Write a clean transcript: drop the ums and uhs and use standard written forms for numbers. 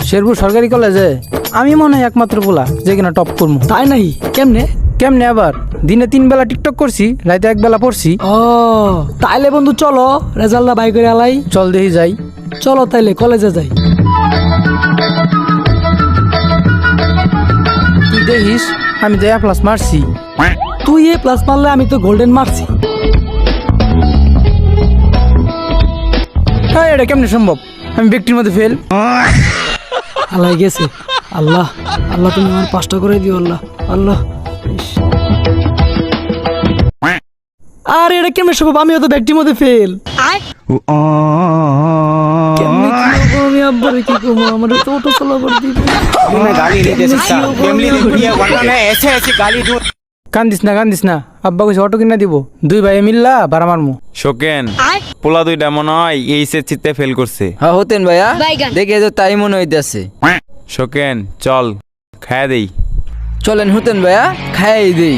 শেরপুর সরকারি কলেজে আমি মনে হয় একমাত্র পোলা যে কিনা টপ করবো। তাই নাই? কেমনে? কেমনে আবার? দিনে 3 বেলা টিকটক করছি, রাতে 1 বেলা পড়ছি। ও তাইলে বন্ধু চলো রেজাল্টটা বাই করে আলাই। চল দেখি যাই। চলো তাইলে কলেজে যাই। তুই দেখিস আমি তো A+ মারছি। তুই A+ মারলে আমি তো গোল্ডেন মারছি। হ্যাঁ, এটা কেমনে সম্ভব? আমি ব্যক্তির মধ্যে ফেল। আল্লাহ গেছে। আল্লাহ আল্লাহ তুমি আমার 5টা করে দিও আল্লাহ। আল্লাহ আর এটা কেমনে সম্ভব? আমিও তো ব্যক্তির মধ্যে ফেল। কেমনে কি করবো আমি? আব্বারে কি করবো? আমার তো অটো চালাবার দিব। गाली नहीं दे सकता फैमिली दुनिया वरना मैं ऐसे ऐसे गाली दूं। কান্দিস না, আব্বা কইছে অটো কিনা দিব। 2 ভাই মিল্লা ভাড়া মারমু। শোকেন পোলা দুইটা মনে হয় এইচএস চিত্তে ফেল করছে। হ্যাঁ হতেন ভাইয়া, দেখে তো তাই মনে হইতেছে। শোকেন চল খায়া দেই। চলেন হতেন ভাইয়া, খাই দেই।